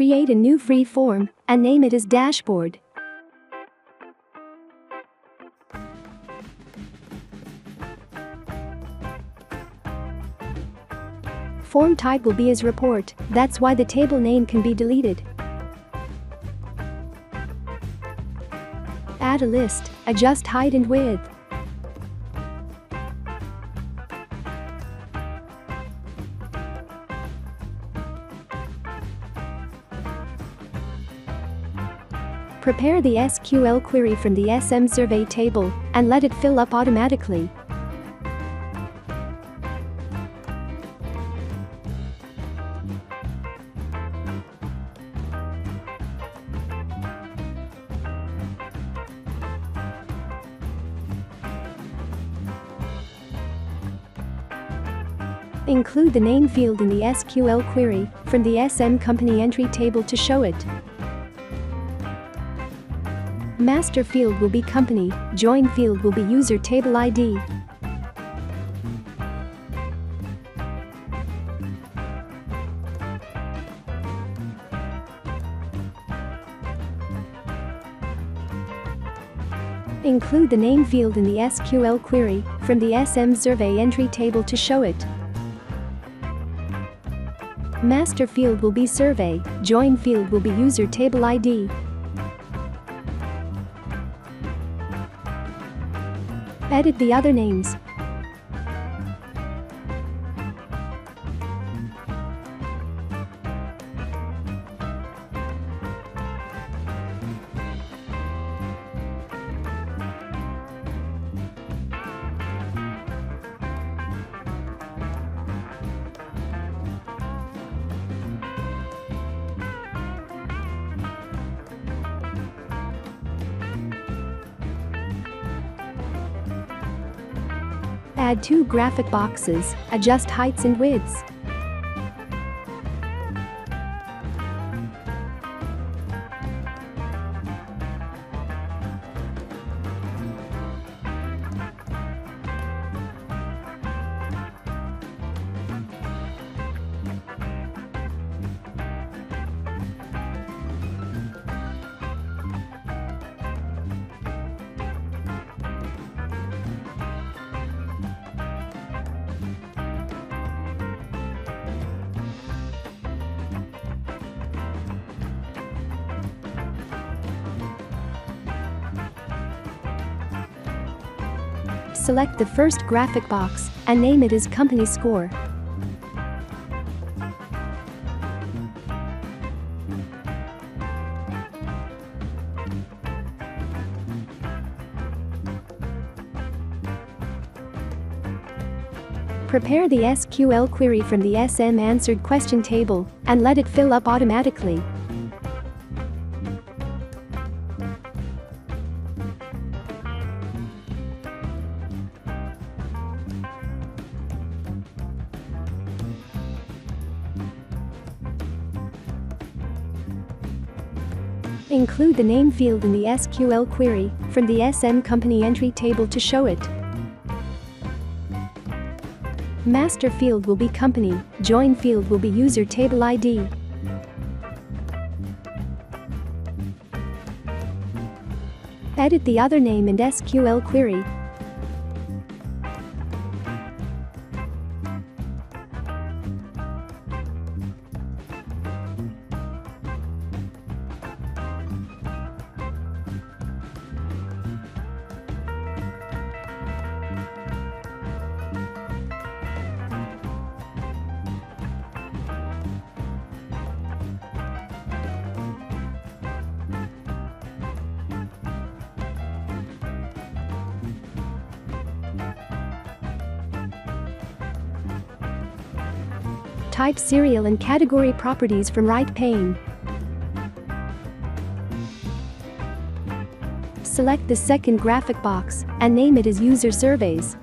Create a new free form and name it as Dashboard. Form type will be as report, that's why the table name can be deleted. Add a list, adjust height and width. Prepare the SQL query from the SM survey table and let it fill up automatically. Include the name field in the SQL query from the SM company entry table to show it. Master field will be company, join field will be user table ID. Include the name field in the SQL query from the SM survey entry table to show it. Master field will be survey, join field will be user table ID. Edit the other names. Add 2 graphic boxes, adjust heights and widths. Select the first graphic box and name it as Company Score. Prepare the SQL query from the SM answered question table and let it fill up automatically. Include the name field in the SQL query from the SM company entry table to show it. Master field will be company, join field will be user table ID. Edit the other name in SQL query. Type serial and category properties from right pane. Select the second graphic box and name it as User Surveys.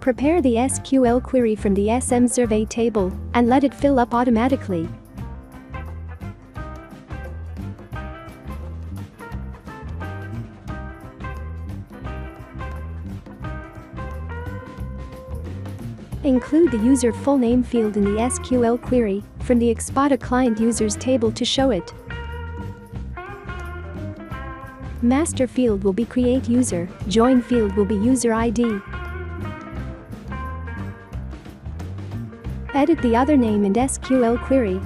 Prepare the SQL query from the SM survey table and let it fill up automatically. Include the user full name field in the SQL query from the Xpoda client users table to show it. Master field will be create user, join field will be user ID. Edit the other name in SQL query.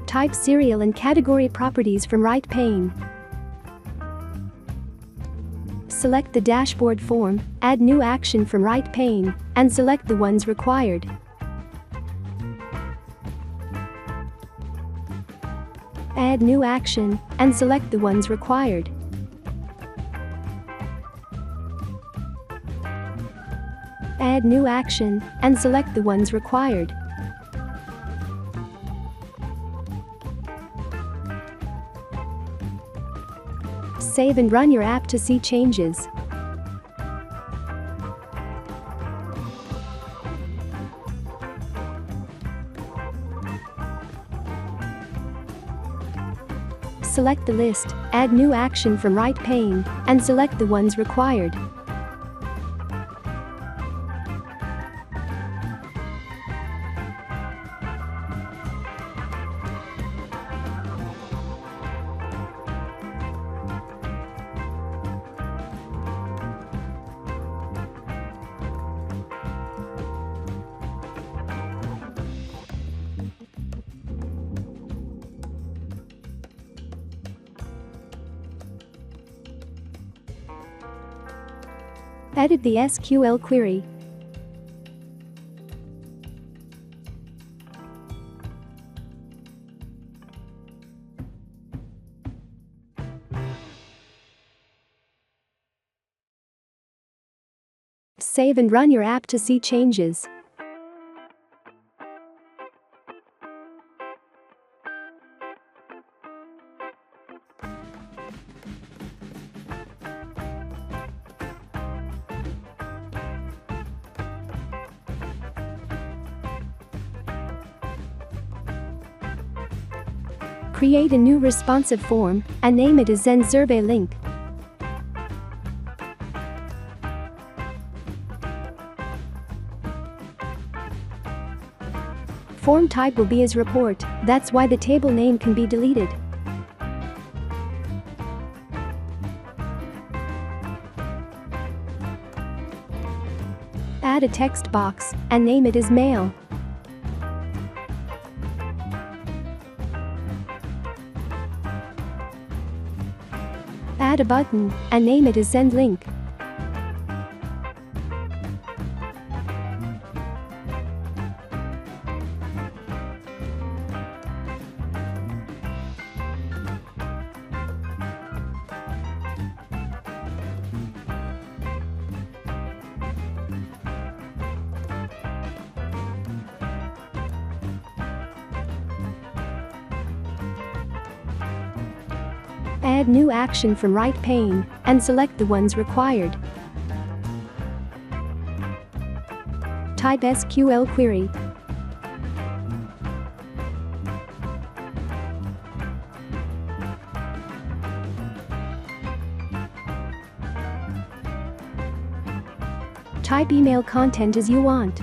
Type serial and category properties from right pane. Select the dashboard form, add new action from right pane, and select the ones required. Add new action, and select the ones required. Add new action, and select the ones required. Save and run your app to see changes. Select the list, add new action from right pane, and select the ones required. Edit the SQL query. Save and run your app to see changes. Create a new responsive form and name it as Zen Survey Link. Form type will be as report, that's why the table name can be deleted. Add a text box and name it as mail. Add a button and name it as Send Link. Add new action from right pane and select the ones required. Type SQL query. Type email content as you want.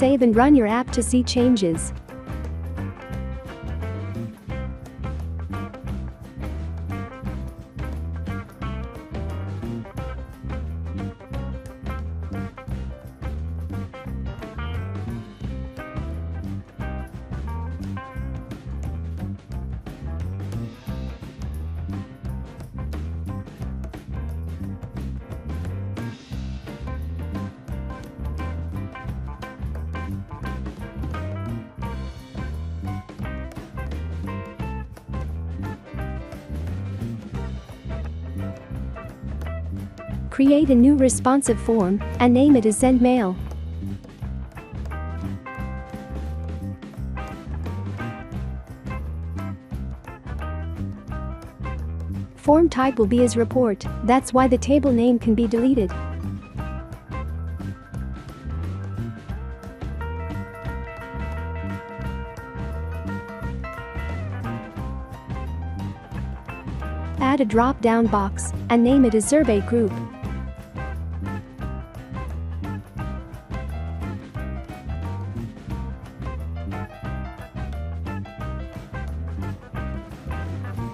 Save and run your app to see changes. Create a new responsive form and name it as Send Mail. Form type will be as report, that's why the table name can be deleted. Add a drop-down box and name it as Survey Group.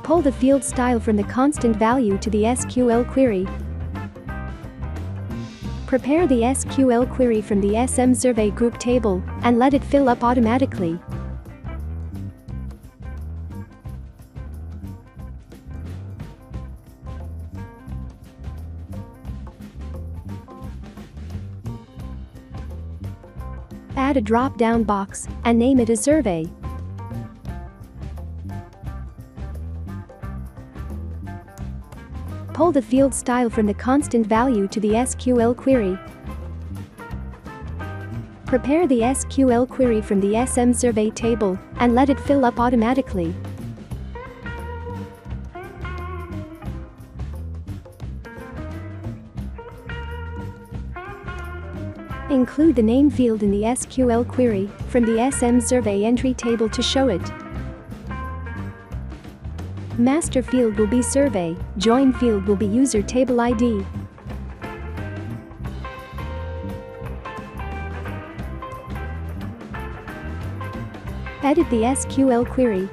Pull the field style from the constant value to the SQL query. Prepare the SQL query from the SM Survey Group table and let it fill up automatically. Add a drop-down box and name it as Survey. Pull the field style from the constant value to the SQL query. Prepare the SQL query from the SM Survey table and let it fill up automatically. Include the name field in the SQL query from the SM Survey entry table to show it. Master field will be Survey, Join field will be User Table ID. Edit the SQL query.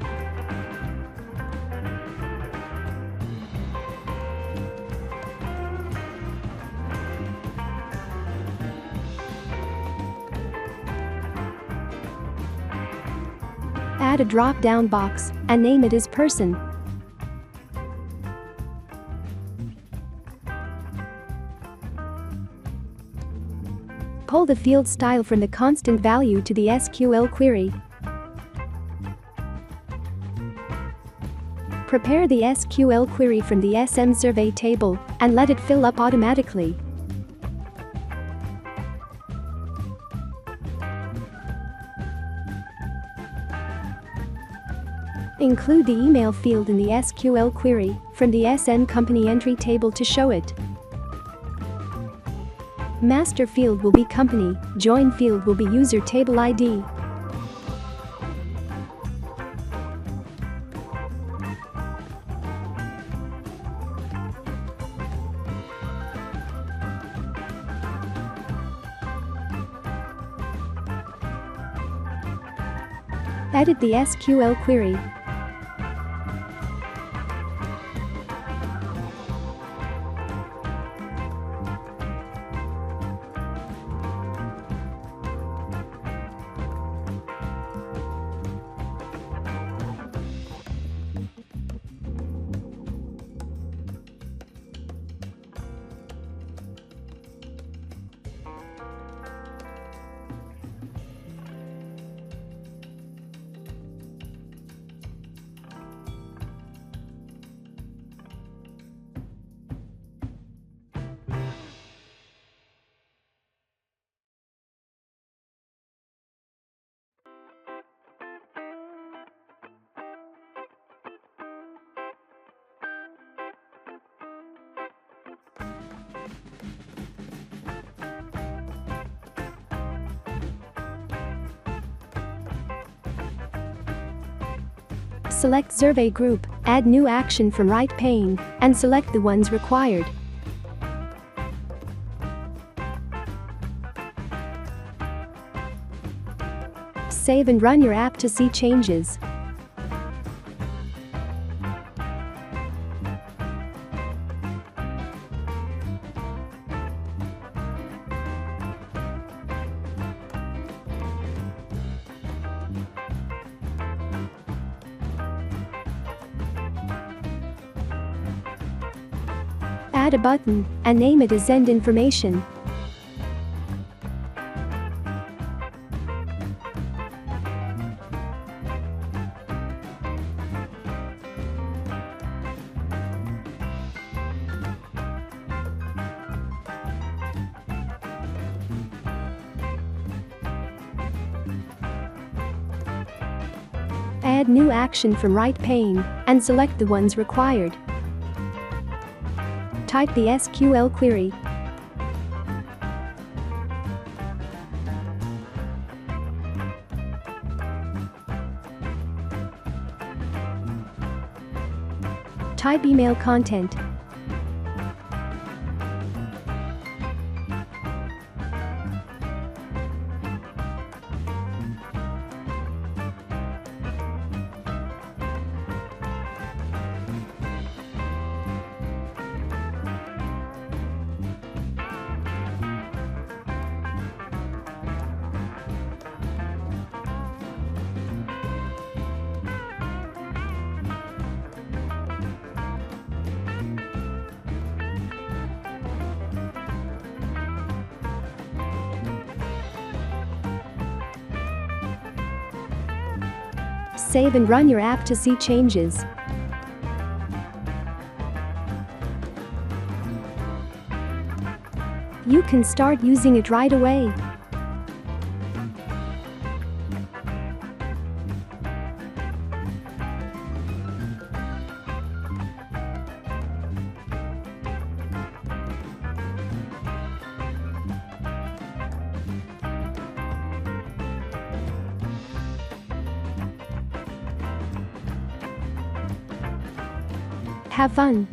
Add a drop-down box and name it as Person. Pull the field style from the constant value to the SQL query. Prepare the SQL query from the SM Survey table and let it fill up automatically. Include the email field in the SQL query from the SM Company entry table to show it. Master field will be Company, Join field will be User Table ID. Edit the SQL query. Select Survey Group, add new action from right pane, and select the ones required. Save and run your app to see changes. Add a button and name it as End Information. Add new action from right pane and select the ones required. Type the SQL query. Type email content. Save and run your app to see changes. You can start using it right away. Have fun!